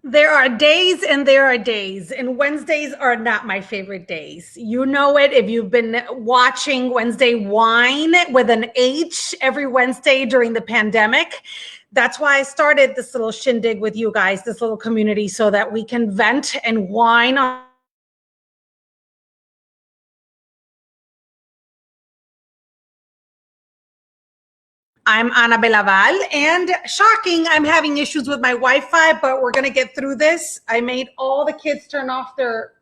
There are days and there are days, and Wednesdays are not my favorite days. You know it if you've been watching Wednesday Whine with an H every Wednesday during the pandemic. That's why I started this little shindig with you guys, this little community, so that we can vent and whine on. I'm Ana Belaval, and shocking, I'm having issues with my Wi-Fi, but we're going to get through this. I made all the kids turn off their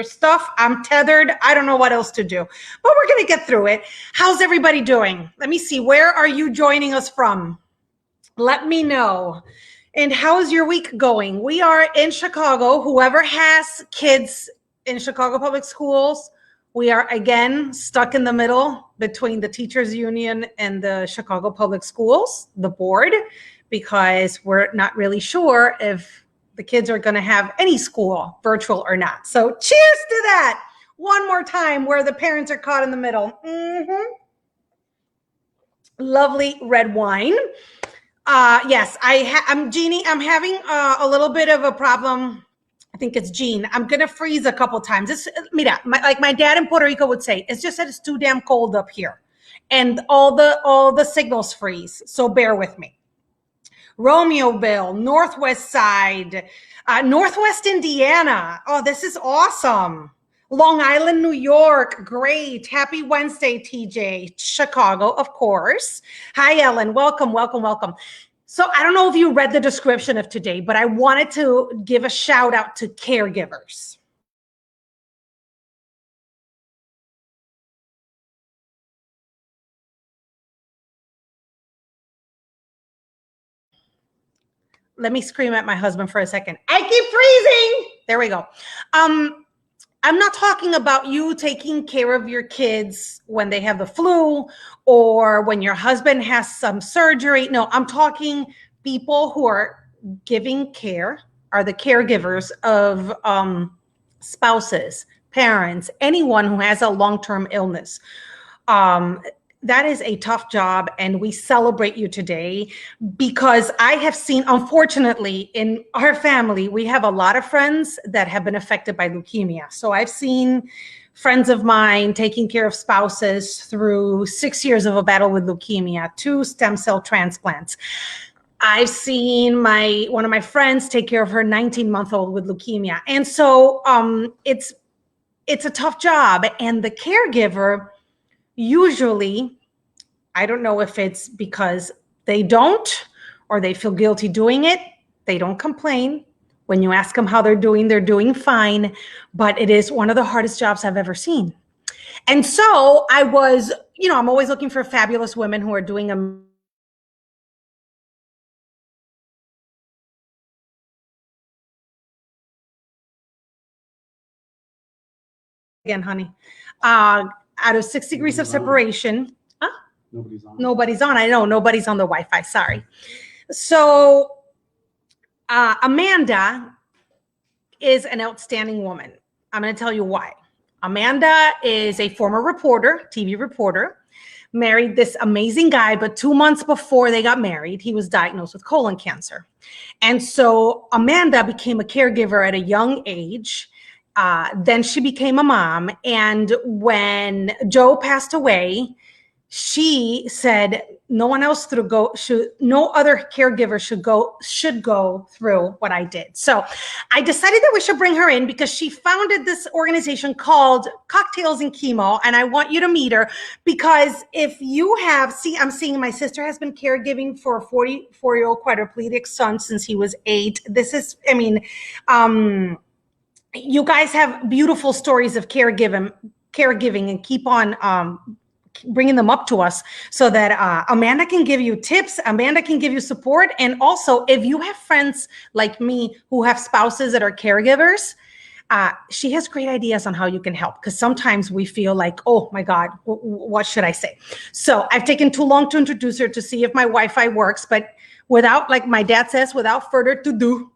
stuff. I'm tethered. I don't know what else to do, but we're going to get through it. How's everybody doing? Let me see. Where are you joining us from? Let me know. And how's your week going? We are in Chicago. Whoever has kids in Chicago Public Schools, we are again stuck in the middle between the teachers union and the Chicago Public Schools, the board, because we're not really sure if the kids are going to have any school, virtual or not. So cheers to that. One more time where the parents are caught in the middle. Lovely red wine. Yes, I'm Jeannie. I'm having a little bit of a problem. I think it's Jean. I'm gonna freeze a couple times. Mira, like my dad in Puerto Rico would say, it's just that it's too damn cold up here, and all the signals freeze. So bear with me. Romeoville, Northwest Side, Northwest Indiana. Oh, this is awesome. Long Island, New York. Great. Happy Wednesday, TJ. Chicago, of course. Hi, Ellen. Welcome, welcome, welcome. So I don't know if you read the description of today, but I wanted to give a shout out to caregivers. Let me scream at my husband for a second. I keep freezing. There we go. I'm not talking about you taking care of your kids when they have the flu or when your husband has some surgery. No, I'm talking people who are giving care, are the caregivers of spouses, parents, anyone who has a long-term illness. That is a tough job, and we celebrate you today because I have seen, unfortunately, in our family, we have a lot of friends that have been affected by leukemia. So I've seen friends of mine taking care of spouses through 6 years of a battle with leukemia, 2 stem cell transplants. I've seen one of my friends take care of her 19-month-old with leukemia. And so it's a tough job. And the caregiver, usually, I don't know if it's because they don't or they feel guilty doing it. They don't complain. When you ask them how they're doing fine. But it is one of the hardest jobs I've ever seen. And so I was, I'm always looking for fabulous women who are doing again, honey, out of 6 degrees of separation. Huh? Nobody's on. Nobody's on. I know nobody's on the Wi-Fi. Sorry. So Amanda is an outstanding woman. I'm going to tell you why. Amanda is a former reporter, TV reporter, married this amazing guy, but 2 months before they got married, he was diagnosed with colon cancer. And so Amanda became a caregiver at a young age. Then she became a mom. And when Joe passed away, she said no other caregiver should go through what I did. So I decided that we should bring her in because she founded this organization called Cocktails and Chemo. And I want you to meet her because if you have, I'm seeing my sister has been caregiving for a 44-year-old quadriplegic son since he was 8. This is, you guys have beautiful stories of caregiving and keep on bringing them up to us so that Amanda can give you tips, Amanda can give you support. And also, if you have friends like me who have spouses that are caregivers, she has great ideas on how you can help, because sometimes we feel like, oh my God, what should I say? So I've taken too long to introduce her to see if my Wi-Fi works, but without, like my dad says, without further ado,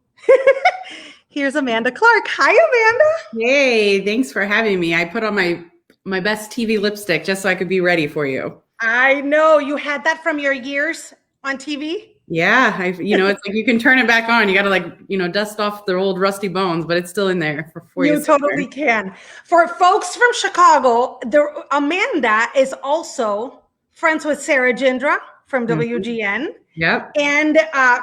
here's Amanda Clark. Hi, Amanda. Hey, thanks for having me. I put on my best TV lipstick just so I could be ready for you. I know. You had that from your years on TV? Yeah, it's like you can turn it back on. You got to like, dust off the old rusty bones, but it's still in there for you. You totally can. For folks from Chicago, Amanda is also friends with Sarah Jindra from WGN. Yep. And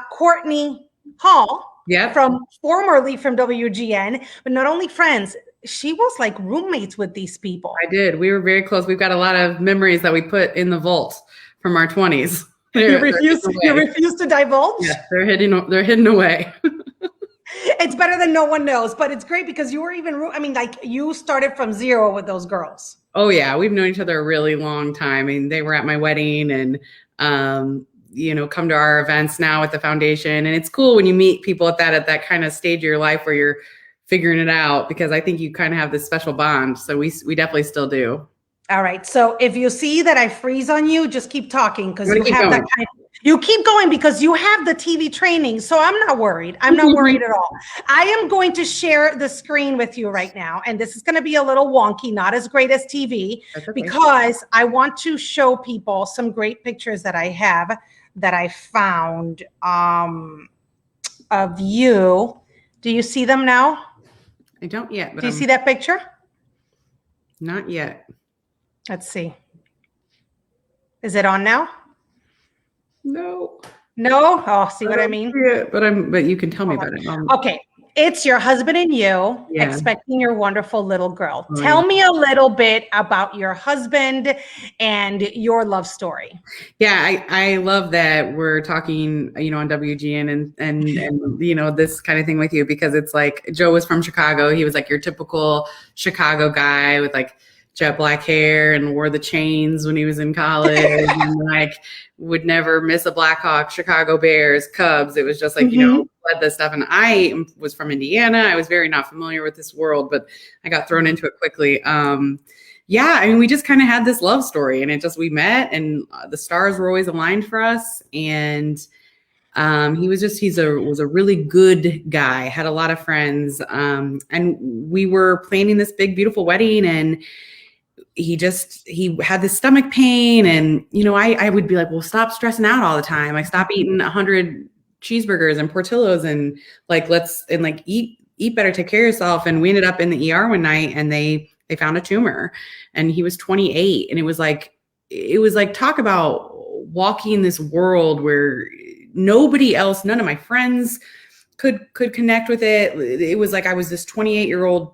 Courtney Hall, Yep. formerly from WGN, but not only friends, she was like roommates with these people. I did. We were very close. We've got a lot of memories that we put in the vault from our 20s. You refuse to divulge? Yeah, they're hidden away. It's better than no one knows, but it's great because you were you started from zero with those girls. Oh yeah, we've known each other a really long time. I mean, they were at my wedding and come to our events now at the foundation. And it's cool when you meet people at that kind of stage of your life where you're figuring it out, because I think you kind of have this special bond. So we definitely still do. All right. So if you see that I freeze on you, just keep talking because you have going. You keep going because you have the TV training. So I'm not worried. I'm not worried at all. I am going to share the screen with you right now. And this is going to be a little wonky, not as great as TV, because I want to show people some great pictures that I have that I found of you. Do you see them now? I don't yet. But do you see that picture? Not yet. Let's see. Is it on now? No. No? Oh, see what I mean? Yeah, but you can tell me about it. Okay. It's your husband and you expecting your wonderful little girl. Tell me a little bit about your husband and your love story. Yeah, I love that we're talking, on WGN and this kind of thing with you, because it's like Joe was from Chicago. He was like your typical Chicago guy with like jet black hair and wore the chains when he was in college and like would never miss a Blackhawk, Chicago Bears, Cubs. It was just like, led this stuff. And I was from Indiana. I was very not familiar with this world, but I got thrown into it quickly. We just kind of had this love story, and we met, and the stars were always aligned for us. And he was a really good guy, had a lot of friends. And we were planning this big, beautiful wedding, and he had this stomach pain, and I would be like, well, stop stressing out all the time. Like, stop eating 100 cheeseburgers and Portillos, and like eat better, take care of yourself. And we ended up in the ER one night, and they found a tumor, and he was 28, and it was like talk about walking this world where nobody else, none of my friends could connect with it. It was like I was this 28-year-old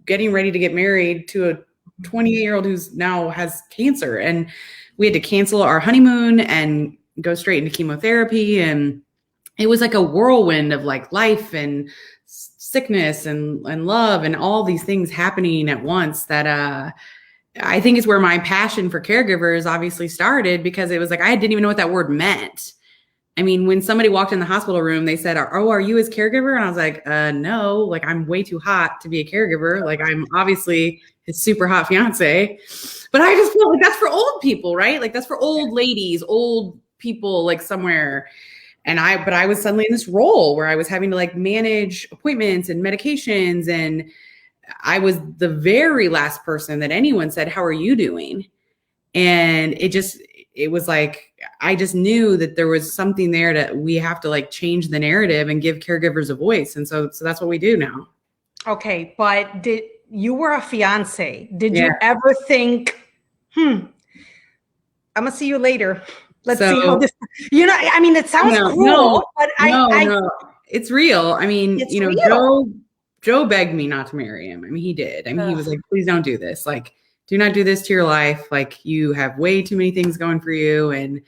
getting ready to get married to a 28-year-old who's now has cancer, and we had to cancel our honeymoon and go straight into chemotherapy. And it was like a whirlwind of like life and sickness and love and all these things happening at once that I think is where my passion for caregivers obviously started, because it was like I didn't even know what that word meant. I mean, when somebody walked in the hospital room, they said, "Oh, are you his caregiver?" And I was like, no, like I'm way too hot to be a caregiver. Like I'm obviously his super hot fiance, but I just feel like that's for old people, right? Like that's for old ladies, old people, like somewhere. But I was suddenly in this role where I was having to like manage appointments and medications. And I was the very last person that anyone said, "How are you doing?" And it was like, I just knew that there was something there that we have to like change the narrative and give caregivers a voice. And so that's what we do now. Okay. But you were a fiance. Did you ever think, I'm going to see you later. Let's see how this, I mean, it sounds cruel, but no, it's real. I mean, real. Joe begged me not to marry him. I mean, he did. I mean, he was like, "Please don't do this. Like, do not do this to your life. Like, you have way too many things going for you." And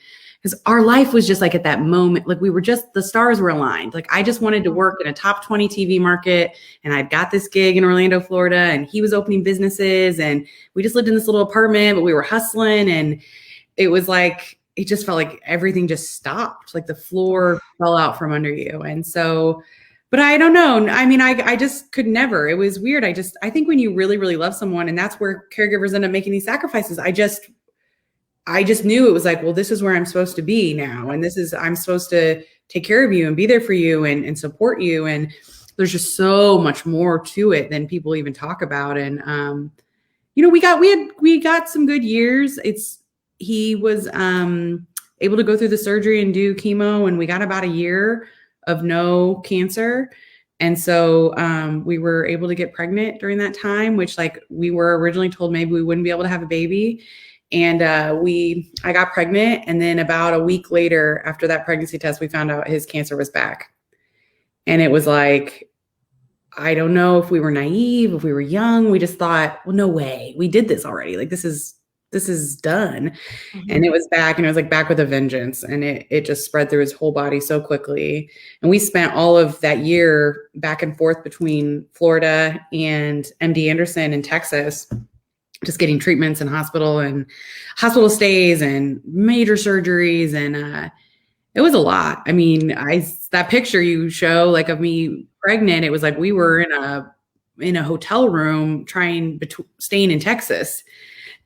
because our life was just like at that moment, like the stars were aligned. Like I just wanted to work in a top 20 TV market, and I'd got this gig in Orlando, Florida, and he was opening businesses, and we just lived in this little apartment, but we were hustling. And it was like, it just felt like everything just stopped. Like the floor fell out from under you. And so, but I don't know. I mean, I just could never. It was weird. I think when you really, really love someone, and that's where caregivers end up making these sacrifices, I just knew it was like, well, this is where I'm supposed to be now. And I'm supposed to take care of you and be there for you and support you. And there's just so much more to it than people even talk about. And, we got some good years. He was able to go through the surgery and do chemo, and we got about a year of no cancer. And so we were able to get pregnant during that time, which like we were originally told maybe we wouldn't be able to have a baby. And I got pregnant. And then about a week later, after that pregnancy test, we found out his cancer was back. And it was like, I don't know if we were naive, if we were young. We just thought, well, no way. We did this already. Like, this is done. Mm-hmm. And it was back, and it was like back with a vengeance. And it just spread through his whole body so quickly. And we spent all of that year back and forth between Florida and MD Anderson in Texas, just getting treatments in hospital stays and major surgeries. And it was a lot. I mean, that picture you show like of me pregnant, it was like we were in a hotel room staying in Texas.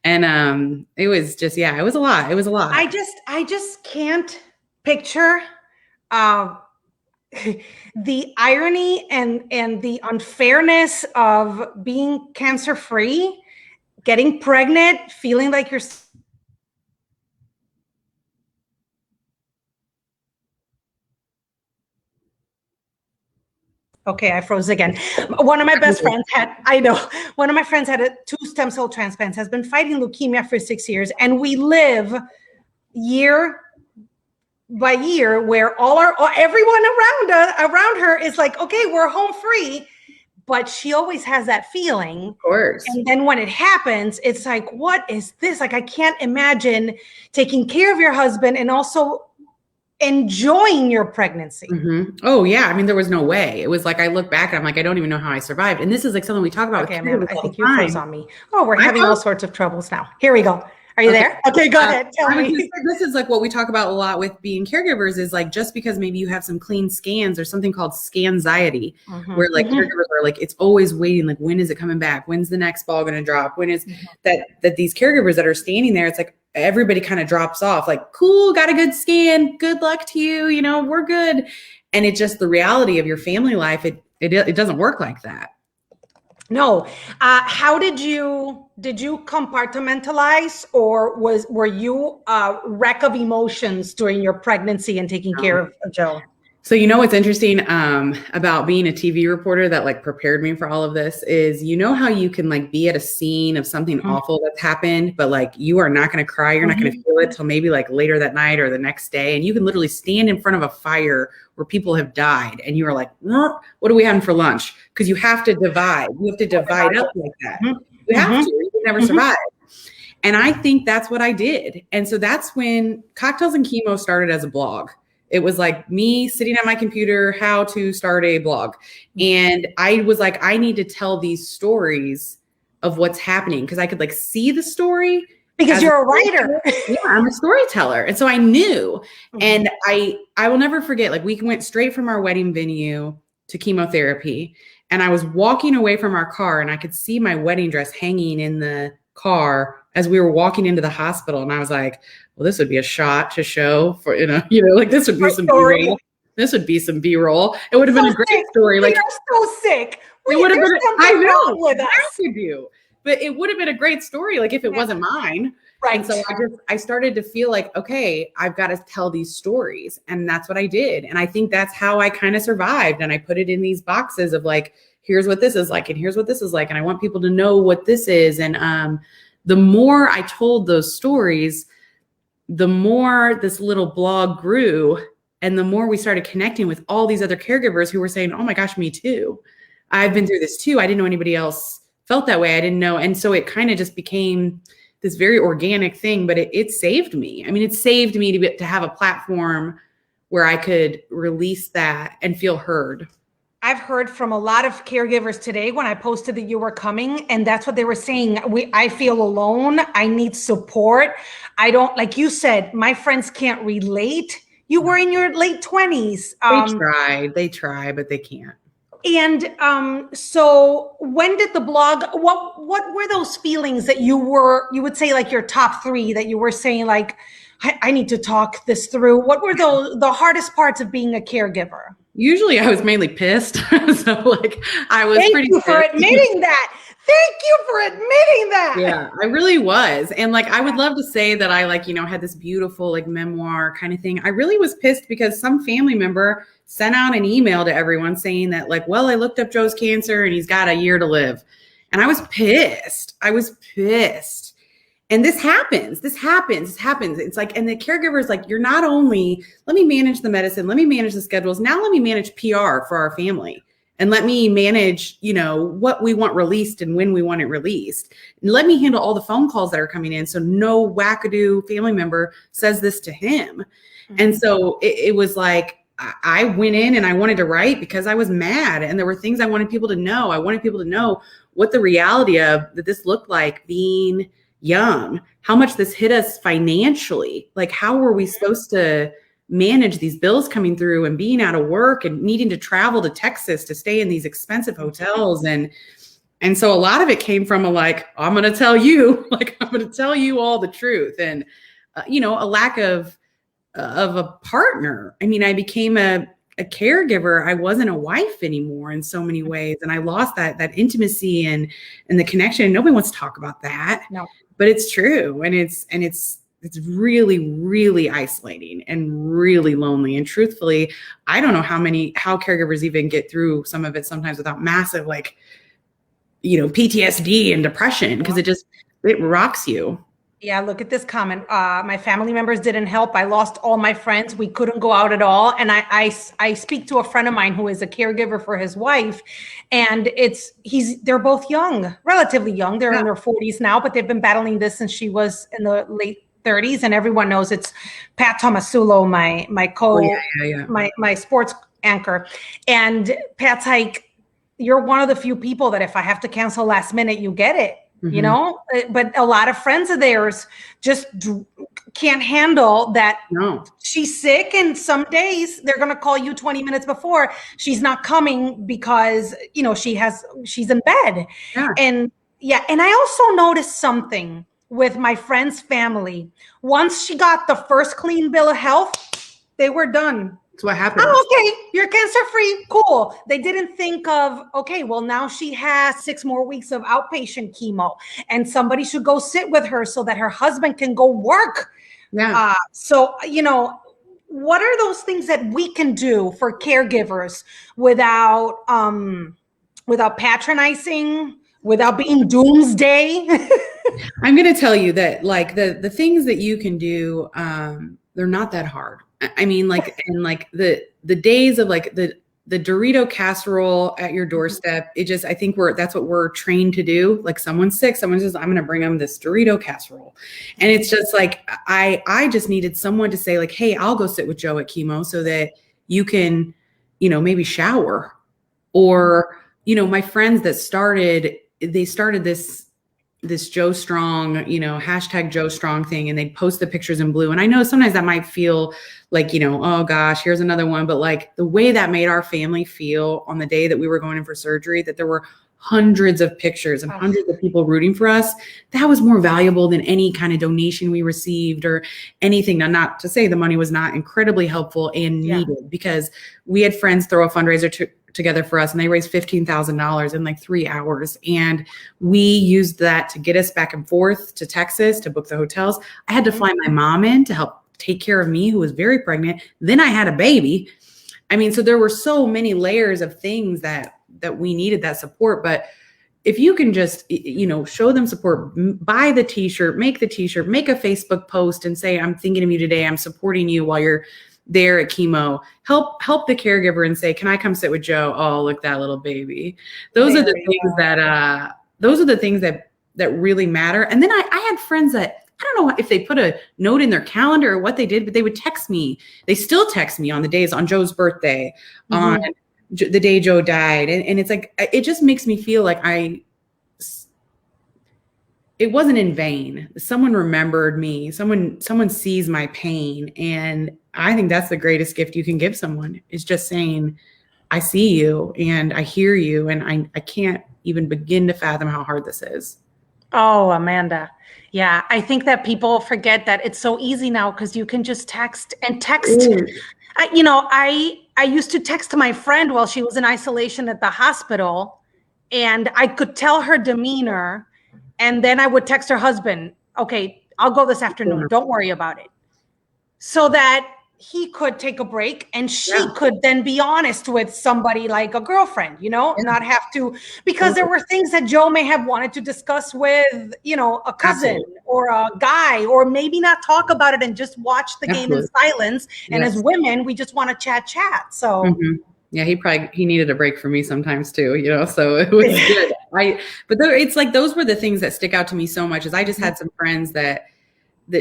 And it was just, it was a lot. It was a lot. I just can't picture the irony and the unfairness of being cancer-free, getting pregnant, feeling like you're okay, I froze again. One of my best friends had 2 stem cell transplants, has been fighting leukemia for 6 years. And we live year by year where everyone around her is like, okay, we're home free. But she always has that feeling. Of course. And then when it happens, it's like, what is this? Like, I can't imagine taking care of your husband and also enjoying your pregnancy. Mm-hmm. Oh yeah. I mean, there was no way. It was like, I look back and I'm like, I don't even know how I survived. And this is like something we talk about. Okay, man, I think you froze on me. Oh, we're having all sorts of troubles now. Here we go. Are you there? Okay, go ahead. Tell me. This is like what we talk about a lot with being caregivers, is like, just because maybe you have some clean scans, there's something called scanxiety, where like caregivers are like, it's always waiting. Like, when is it coming back? When's the next ball going to drop? When is that these caregivers that are standing there, it's like everybody kind of drops off, like, cool, got a good scan. Good luck to you. You know, we're good. And it's just the reality of your family life. It doesn't work like that. No. How did you compartmentalize, or were you a wreck of emotions during your pregnancy and taking care of Joe? So, you know, what's interesting about being a TV reporter that like prepared me for all of this is, you know, how you can like be at a scene of something awful that's happened, but like you are not going to cry. You're not going to feel it till maybe like later that night or the next day. And you can literally stand in front of a fire where people have died. And you are like, what are we having for lunch? Because you have to divide. You have to divide up like that. You have to. You can never survive. And I think that's what I did. And so that's when Cocktails and Chemo started as a blog. It was like me sitting at my computer, how to start a blog. And I was like, I need to tell these stories of what's happening, because I could like see the story. Because you're a writer. Yeah, I'm a storyteller. And so I knew. And I will never forget, like, we went straight from our wedding venue to chemotherapy. And I was walking away from our car, and I could see my wedding dress hanging in the car as we were walking into the hospital. And I was like, well, this would be a shot to show for, like this would be some B-roll. This would be some B-roll. It would have been a great story. Like, you're so sick. It would have been, I know, with us. But it would have been a great story, like if it wasn't mine. Right. And so I started to feel like, okay, I've got to tell these stories. And that's what I did. And I think that's how I kind of survived. And I put it in these boxes of like, here's what this is like, and here's what this is like. And I want people to know what this is. And the more I told those stories, the more this little blog grew, and the more we started connecting with all these other caregivers who were saying, oh my gosh, me too. I've been through this too. I didn't know anybody else felt that way. I didn't know. And so it kind of just became this very organic thing, but it saved me. I mean, it saved me to have a platform where I could release that and feel heard. I've heard from a lot of caregivers today when I posted that you were coming, and that's what they were saying. I feel alone. I need support. I don't, like you said, my friends can't relate. You were in your late 20s. They try, but they can't. And so when did the blog, what were those feelings that you would say like your top 3 that you were saying like, I need to talk this through? What were the hardest parts of being a caregiver? Usually I was mainly pissed. So like I was Thank you for admitting that. Thank you for admitting that. Yeah, I really was. And like, I would love to say that I like, had this beautiful like memoir kind of thing. I really was pissed because some family member sent out an email to everyone saying that like, well, I looked up Joe's cancer and he's got a year to live. And I was pissed. And this happens. It's like, and the caregiver is like, you're not only, let me manage the medicine, let me manage the schedules. Now let me manage PR for our family. And let me manage, what we want released and when we want it released. And let me handle all the phone calls that are coming in. So no wackadoo family member says this to him. Mm-hmm. And so it was like, I went in and I wanted to write because I was mad. And there were things I wanted people to know. I wanted people to know what the reality of that this looked like being young, how much this hit us financially. Like, how were we supposed to manage these bills coming through and being out of work and needing to travel to Texas to stay in these expensive hotels. And so a lot of it came from I'm going to tell you all the truth. And, a lack of a partner. I mean, I became a caregiver. I wasn't a wife anymore in so many ways. And I lost that intimacy and the connection. Nobody wants to talk about that. No, but it's true. And it's really, really isolating and really lonely. And truthfully, I don't know how caregivers even get through some of it sometimes without massive, PTSD and depression, because it rocks you. Yeah, look at this comment. My family members didn't help. I lost all my friends. We couldn't go out at all. And I speak to a friend of mine who is a caregiver for his wife, and they're both young, relatively young. They're in their 40s now, but they've been battling this since she was in the late 30s, and everyone knows it's Pat Tomasulo, my sports anchor. And Pat's like, you're one of the few people that if I have to cancel last minute, you get it. Mm-hmm. But a lot of friends of theirs just can't handle that. No. She's sick, and some days they're going to call you 20 minutes before. She's not coming because, she's in bed. Yeah. And I also noticed something with my friend's family. Once she got the first clean bill of health, they were done. That's what happened. Oh, okay. You're cancer-free. Cool. They didn't think of, okay, well, now she has 6 more weeks of outpatient chemo, and somebody should go sit with her so that her husband can go work. Yeah. So, what are those things that we can do for caregivers without patronizing, without being doomsday? I'm going to tell you that the things that you can do, they're not that hard. I mean, the days of the Dorito casserole at your doorstep, I think that's what we're trained to do. Like, someone's sick, someone says, I'm going to bring them this Dorito casserole. And it's just I just needed someone to say hey, I'll go sit with Joe at Chemo so that you can, maybe shower. Or, my friends that started this Joe Strong, hashtag Joe Strong thing, and they'd post the pictures in blue. And I know sometimes that might feel oh gosh, here's another one. But the way that made our family feel on the day that we were going in for surgery, that there were hundreds of pictures and hundreds of people rooting for us, that was more valuable than any kind of donation we received or anything. Now, not to say the money was not incredibly helpful and needed, because we had friends throw a fundraiser together for us, and they raised $15,000 in 3 hours. And we used that to get us back and forth to Texas to book the hotels. I had to fly my mom in to help take care of me, who was very pregnant. Then I had a baby. I mean, so there were so many layers of things that we needed that support. But if you can just, show them support, buy the t-shirt, make a Facebook post and say, I'm thinking of you today. I'm supporting you while you're there at Chemo. Help the caregiver and say, can I come sit with Joe? Oh, look, that little baby. Those are the things that really matter. And then I had friends that, I don't know if they put a note in their calendar or what they did, but they would text me. They still text me on Joe's birthday, on the day Joe died. And it's it just makes me feel like it wasn't in vain. Someone remembered me. Someone sees my pain. And I think that's the greatest gift you can give someone, is just saying, I see you and I hear you. And I can't even begin to fathom how hard this is. Oh, Amanda. Yeah. I think that people forget that it's so easy now, because you can just text. I used to text my friend while she was in isolation at the hospital, and I could tell her demeanor, and then I would text her husband, okay, I'll go this afternoon. Don't worry about it. So that he could take a break and she could then be honest with somebody like a girlfriend, not have to, because there were things that Joe may have wanted to discuss with, a cousin or a guy, or maybe not talk about it and just watch the game in silence. And as women, we just want to chat. So yeah, he needed a break from me sometimes too, so it was good. It's like, those were the things that stick out to me so much, is I just had some friends that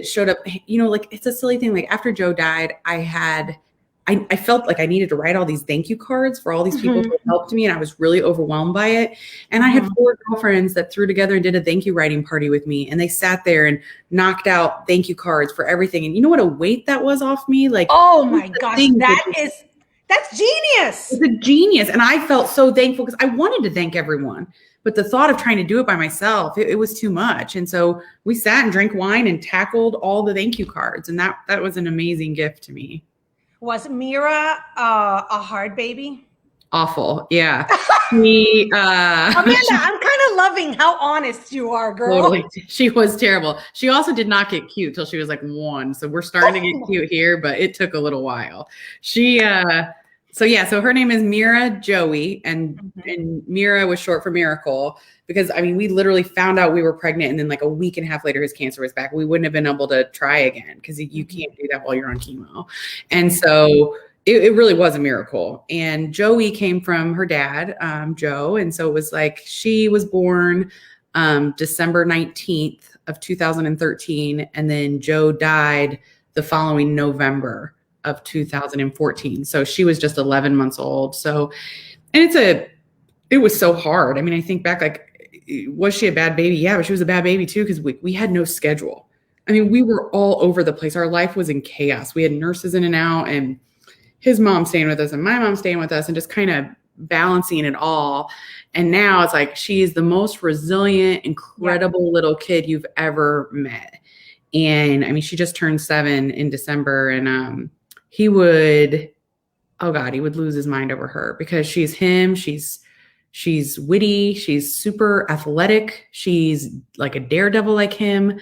showed up, like, it's a silly thing. Like, after Joe died, I felt like I needed to write all these thank you cards for all these people who helped me. And I was really overwhelmed by it. And I had 4 girlfriends that threw together and did a thank you writing party with me. And they sat there and knocked out thank you cards for everything. And you know what a weight that was off me? Like, oh my gosh, that's genius. It's a genius. And I felt so thankful because I wanted to thank everyone. But the thought of trying to do it by myself, it was too much. And so we sat and drank wine and tackled all the thank you cards. And that was an amazing gift to me. Was Mira a hard baby? Awful. Yeah. Amanda, I'm kind of loving how honest you are, girl. Totally. She was terrible. She also did not get cute till she was like 1. So we're starting to get cute here, but it took a little while. So her name is Mira Joey, and Mira was short for miracle, because we literally found out we were pregnant, and then like a week and a half later his cancer was back. We wouldn't have been able to try again, because you can't do that while you're on chemo. And so it really was a miracle. And Joey came from her dad, Joe. And so it was like, she was born December 19th of 2013. And then Joe died the following November of 2014. So she was just 11 months old. So, and it was so hard. I think back, like, was she a bad baby? Yeah, but she was a bad baby too, because we had no schedule. We were all over the place. Our life was in chaos. We had nurses in and out, and his mom staying with us and my mom staying with us, and just kind of balancing it all. And now it's like, she is the most resilient, incredible little kid you've ever met. And she just turned 7 in December, and he would lose his mind over her, because she's him. She's witty. She's super athletic. She's like a daredevil like him.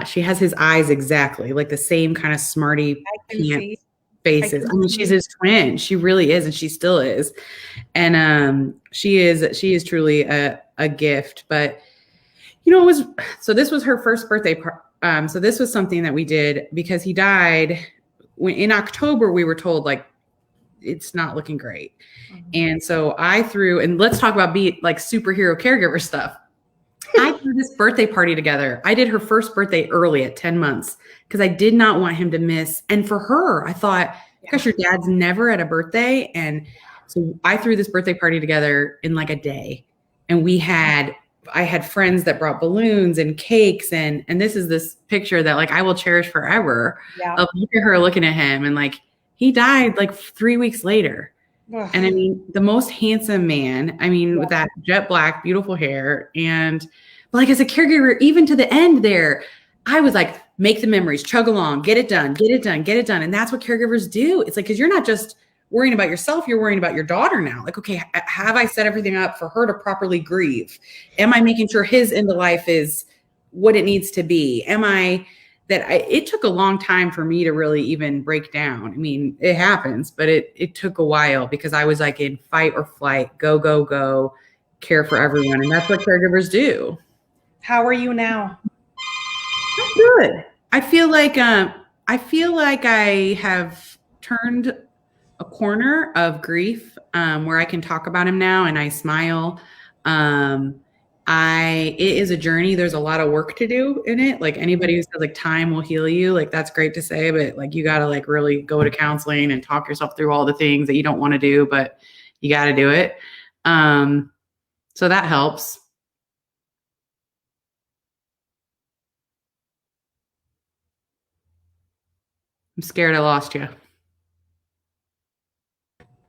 She has his eyes exactly like the same kind of smarty pants faces. She's his twin. She really is. And she still is. And she is truly a gift. But, this was her first birthday. So this was something that we did because he died in October. We were told, like, it's not looking great. And so I threw, and let's talk about superhero caregiver stuff. I threw this birthday party together. I did her first birthday early at 10 months because I did not want him to miss. And for her, I thought, gosh, your dad's never at a birthday. And so I threw this birthday party together in like a day. And I had friends that brought balloons and cakes. And this is this picture that, like, I will cherish forever of her looking at him. And like, he died like 3 weeks later. Ugh. And the most handsome man, with that jet black, beautiful hair. And like, as a caregiver, even to the end there, I was like, make the memories, chug along, get it done, get it done, get it done. And that's what caregivers do. It's like, because you're not just worrying about yourself, you're worrying about your daughter now. Like, okay, have I set everything up for her to properly grieve? Am I making sure his end of life is what it needs to be? It took a long time for me to really even break down. It happens, but it took a while because I was like in fight or flight, go, go, go, care for everyone. And that's what caregivers do. How are you now? I'm good. I feel like I have turned a corner of grief where I can talk about him now and I smile. It is a journey. There's a lot of work to do in it. Like, anybody who says like time will heal you, like, that's great to say, but like, you got to like really go to counseling and talk yourself through all the things that you don't want to do, but you got to do it. So that helps. I'm scared I lost you.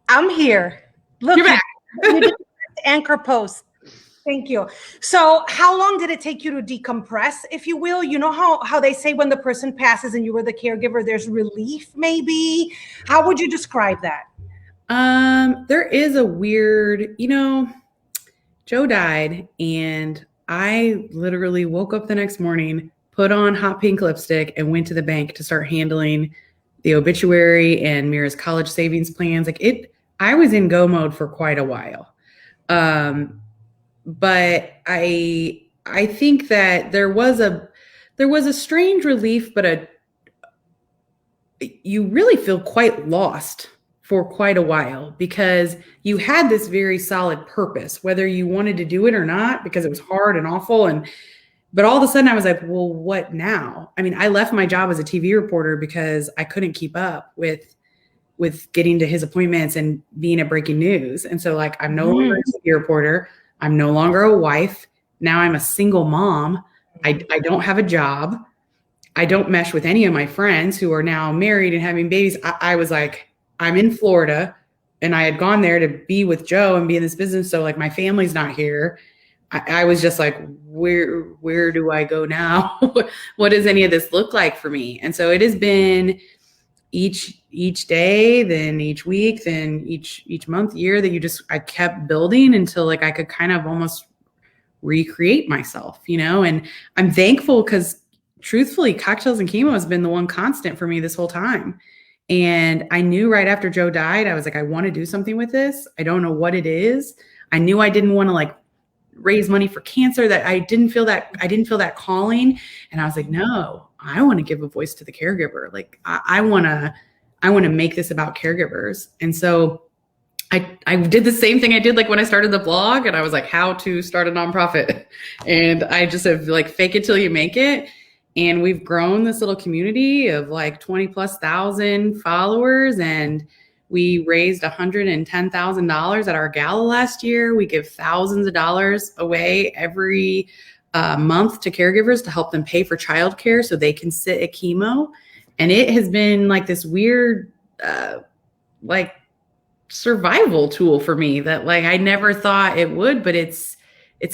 I'm here. Look, you're back. You did anchor post. Thank you. So how long did it take you to decompress, if you will? You know how they say when the person passes and you were the caregiver, there's relief maybe? How would you describe that? There is a weird, Joe died, and I literally woke up the next morning, put on hot pink lipstick, and went to the bank to start handling the obituary and Mira's college savings plans. I was in go mode for quite a while. But I think that there was a strange relief, but you really feel quite lost for quite a while, because you had this very solid purpose, whether you wanted to do it or not, because it was hard and awful. But all of a sudden I was like, well, what now? I mean, I left my job as a TV reporter because I couldn't keep up with getting to his appointments and being at breaking news. And so, like, I'm no longer a TV reporter. I'm no longer a wife. Now I'm a single mom. I don't have a job. I don't mesh with any of my friends who are now married and having babies. I was like, I'm in Florida, and I had gone there to be with Joe and be in this business. So, like, my family's not here. I was just like, where do I go now? What does any of this look like for me? And so it has been each day, then each week, then each month, year, that I kept building until, like, I could kind of almost recreate myself, and I'm thankful, because truthfully, Cocktails and Chemo has been the one constant for me this whole time. And I knew right after Joe died, I was like, I want to do something with this. I don't know what it is. I knew I didn't want to, like, raise money for cancer, that I didn't feel that calling. And I was like, no, I want to give a voice to the caregiver. Like, I want to make this about caregivers. And so I did the same thing I did, like, when I started the blog, and I was like, how to start a nonprofit. And I just have, like, fake it till you make it. And we've grown this little community of like 20,000+ followers, and we raised $110,000 at our gala last year. We give thousands of dollars away every month to caregivers to help them pay for childcare so they can sit at chemo. And it has been like this weird, like, survival tool for me that, like, I never thought it would, but it's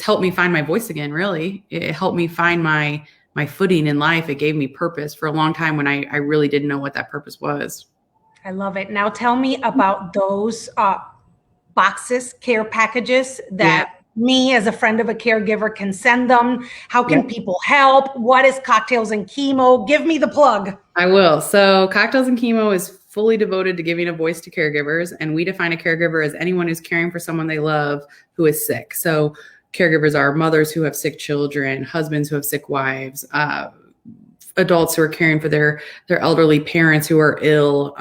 helped me find my voice again. Really, it helped me find my footing in life. It gave me purpose for a long time when I really didn't know what that purpose was. I love it. Now tell me about those boxes, care packages that me as a friend of a caregiver can send them. How can people help? What is Cocktails and Chemo? Give me the plug. I will. So Cocktails and Chemo is fully devoted to giving a voice to caregivers. And we define a caregiver as anyone who's caring for someone they love who is sick. So caregivers are mothers who have sick children, husbands who have sick wives, adults who are caring for their elderly parents who are ill.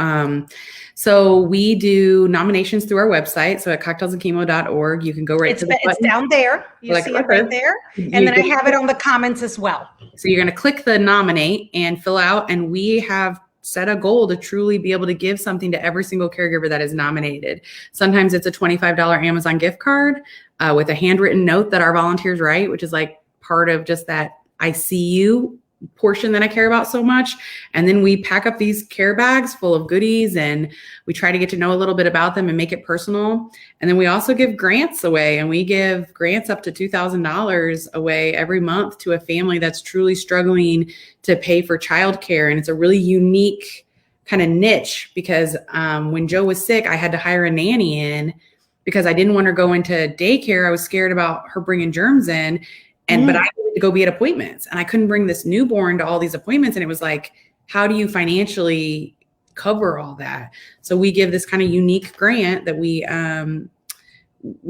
So we do nominations through our website. So at cocktailsandchemo.org, you can go right to the button. It's down there. You see it right there. And then I have it on the comments as well. So you're going to click the nominate and fill out. And we have set a goal to truly be able to give something to every single caregiver that is nominated. Sometimes it's a $25 Amazon gift card with a handwritten note that our volunteers write, which is like part of just that I see you portion that I care about so much. And then we pack up these care bags full of goodies, and we try to get to know a little bit about them and make it personal. And then we also give grants away, and we give grants up to $2,000 away every month to a family that's truly struggling to pay for childcare. And it's a really unique kind of niche, because when Joe was sick, I had to hire a nanny in because I didn't want her going to daycare. I was scared about her bringing germs in. But I needed to go be at appointments, and I couldn't bring this newborn to all these appointments. And it was like, how do you financially cover all that? So we give this kind of unique grant that we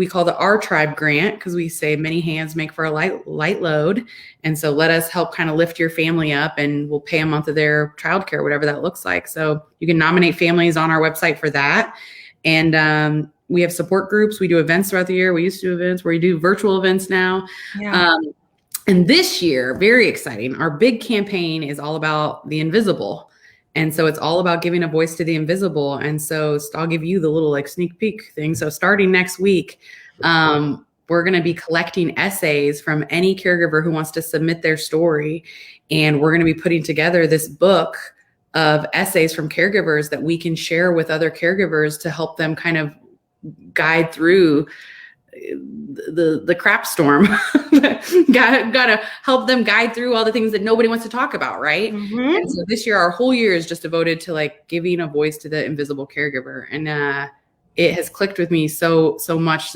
call the Our Tribe grant, because we say many hands make for a light load. And so let us help kind of lift your family up, and we'll pay a month of their childcare, whatever that looks like. So you can nominate families on our website for that. And we have support groups. We do events throughout the year. We used to do events where we do virtual events now. Yeah. And this year, very exciting, our big campaign is all about the invisible. And so it's all about giving a voice to the invisible. And so I'll give you the little like sneak peek thing. So starting next week, we're going to be collecting essays from any caregiver who wants to submit their story. And we're going to be putting together this book of essays from caregivers that we can share with other caregivers to help them kind of guide through the crap storm. gotta help them guide through all the things that nobody wants to talk about, right? Mm-hmm. And so this year, our whole year is just devoted to like giving a voice to the invisible caregiver. And it has clicked with me so much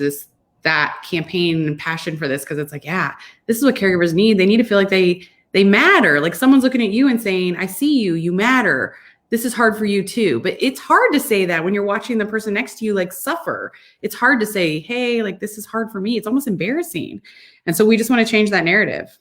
that campaign and passion for this, because it's like, yeah, this is what caregivers need. They need to feel like they matter. Like someone's looking at you and saying, I see you, you matter. This is hard for you too. But it's hard to say that when you're watching the person next to you like suffer. It's hard to say, hey, like this is hard for me. It's almost embarrassing. And so we just want to change that narrative.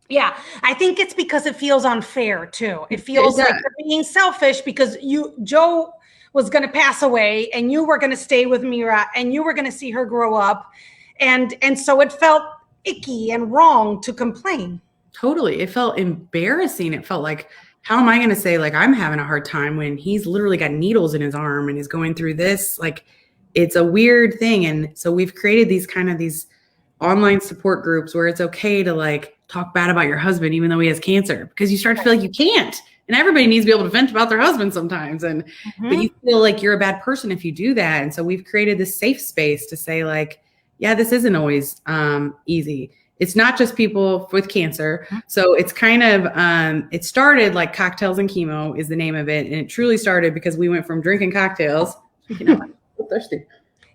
Yeah, I think it's because it feels unfair too. It feels like you're being selfish because Joe was going to pass away and you were going to stay with Mira and you were going to see her grow up. And so it felt icky and wrong to complain. Totally. It felt embarrassing. It felt like, how am I going to say like I'm having a hard time when he's literally got needles in his arm and is going through this? Like it's a weird thing. And so we've created these online support groups where it's okay to like talk bad about your husband, even though he has cancer, because you start to feel like you can't. And everybody needs to be able to vent about their husband sometimes. And but you feel like you're a bad person if you do that. And so we've created this safe space to say like, yeah, this isn't always easy. It's not just people with cancer. So it's kind of, it started like Cocktails and Chemo is the name of it. And it truly started because we went from drinking cocktails. You know, I'm thirsty.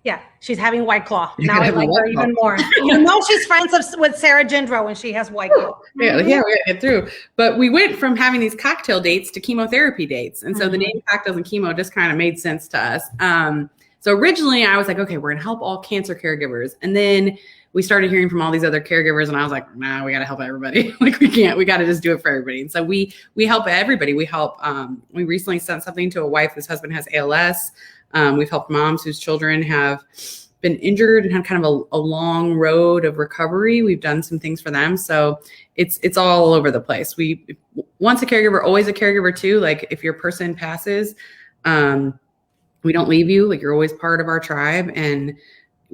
Yeah, she's having White Claw. Now I like her even more. You know she's friends with Sarah Jindro when she has White Claw. Yeah, we gotta get through. But we went from having these cocktail dates to chemotherapy dates. And so the name Cocktails and Chemo just kind of made sense to us. So originally I was like, okay, we're gonna help all cancer caregivers. And then we started hearing from all these other caregivers and I was like, nah, we gotta help everybody. Like we gotta just do it for everybody. And so we help everybody. We help, we recently sent something to a wife whose husband has ALS. We've helped moms whose children have been injured and had kind of a long road of recovery. We've done some things for them. So it's all over the place. Once a caregiver, always a caregiver too. Like if your person passes, we don't leave you. Like you're always part of our tribe. And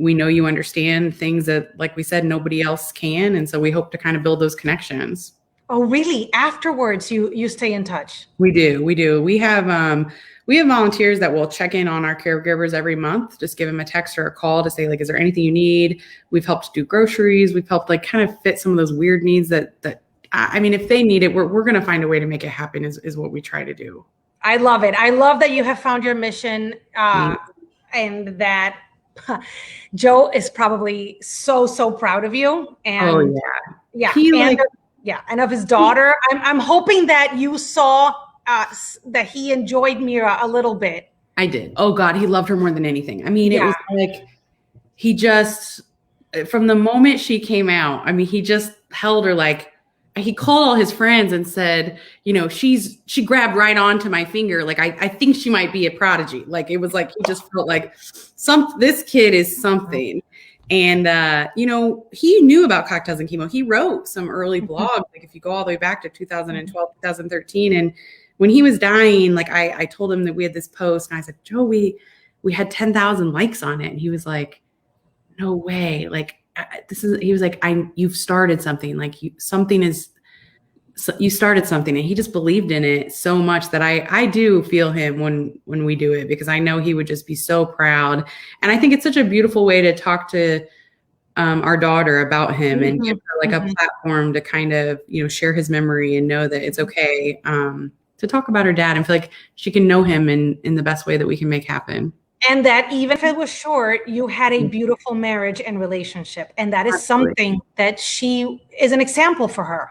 we know you understand things that, like we said, nobody else can. And so we hope to kind of build those connections. Oh, really? Afterwards, you stay in touch? We do. We have volunteers that will check in on our caregivers every month, just give them a text or a call to say, like, is there anything you need? We've helped do groceries. We've helped like kind of fit some of those weird needs that I mean, if they need it, we're going to find a way to make it happen is what we try to do. I love it. I love that you have found your mission and that Joe is probably so proud of you. And and of his daughter. I'm hoping that you saw that he enjoyed Mira a little bit. I did. Oh God, he loved her more than anything. I mean, it was like, he just, from the moment she came out, I mean, he just held her like, he called all his friends and said, you know, she grabbed right onto my finger. Like, I think she might be a prodigy. Like, it was like, he just felt like this kid is something. And, you know, he knew about Cocktails and Chemo. He wrote some early blogs. Like if you go all the way back to 2012, 2013. And when he was dying, like I told him that we had this post and I said, Joe, we had 10,000 likes on it. And he was like, no way. Like, he was like, you've started something. Like you started something. And he just believed in it so much that I do feel him when we do it, because I know he would just be so proud. And I think it's such a beautiful way to talk to our daughter about him and give her like a platform to kind of, you know, share his memory and know that it's okay to talk about her dad and feel like she can know him in the best way that we can make happen. And that even if it was short, you had a beautiful marriage and relationship. And that is something that she is an example for her.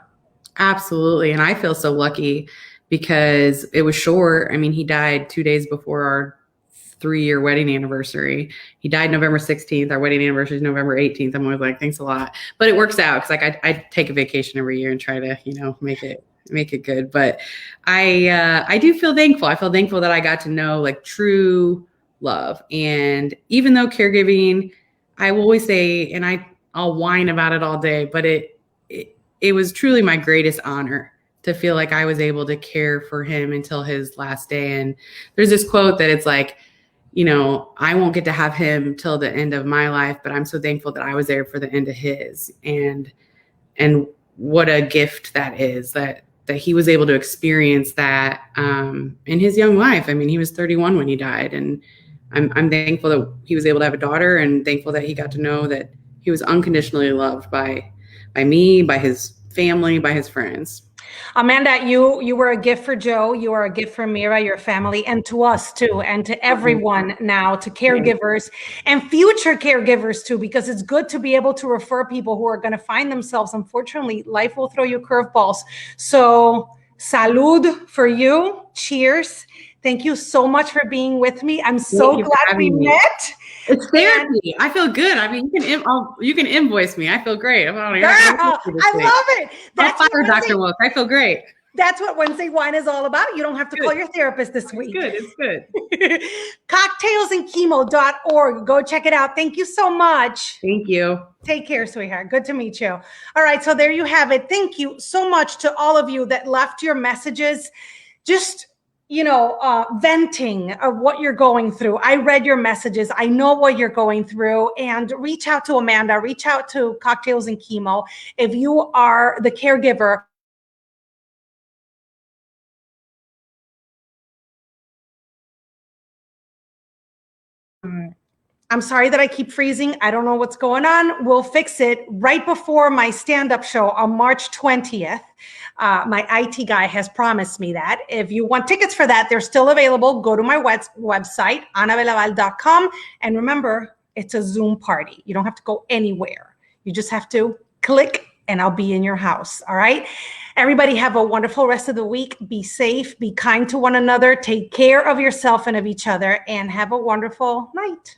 Absolutely. And I feel so lucky because it was short. I mean, he died 2 days before our 3-year wedding anniversary. He died November 16th. Our wedding anniversary is November 18th. I'm always like, thanks a lot. But it works out because like I take a vacation every year and try to, you know, make it good. But I do feel thankful. I feel thankful that I got to know like true love. And even though caregiving, I will always say, and I'll whine about it all day, but it was truly my greatest honor to feel like I was able to care for him until his last day. And there's this quote that it's like, you know, I won't get to have him till the end of my life, but I'm so thankful that I was there for the end of his. And what a gift that is, that he was able to experience that in his young life. I mean, he was 31 when he died, and I'm thankful that he was able to have a daughter, and thankful that he got to know that he was unconditionally loved by me, by his family, by his friends. Amanda, you were a gift for Joe. You are a gift for Mira, your family, and to us too, and to everyone now, to caregivers and future caregivers too, because it's good to be able to refer people who are going to find themselves. Unfortunately, life will throw you curveballs. So, salud for you. Cheers. Thank you so much for being with me. I'm so Thank you for glad we having me. met. It's therapy. I feel good. I mean, you can invoice me. I feel great. Girl, I love it. That's fire, Dr. Wilk. I feel great. That's what Wednesday Wine is all about. You don't have to call your therapist this week. It's good. Cocktailsandchemo.org. Go check it out. Thank you so much. Thank you. Take care, sweetheart. Good to meet you. All right. So there you have it. Thank you so much to all of you that left your messages. Just, venting of what you're going through. I read your messages. I know what you're going through. And reach out to Amanda. Reach out to Cocktails and Chemo. If you are the caregiver, I'm sorry that I keep freezing. I don't know what's going on. We'll fix it right before my stand-up show on March 20th. My IT guy has promised me that. If you want tickets for that, they're still available. Go to my website, annabelaval.com. And remember, it's a Zoom party. You don't have to go anywhere. You just have to click and I'll be in your house. All right. Everybody have a wonderful rest of the week. Be safe, be kind to one another, take care of yourself and of each other, and have a wonderful night.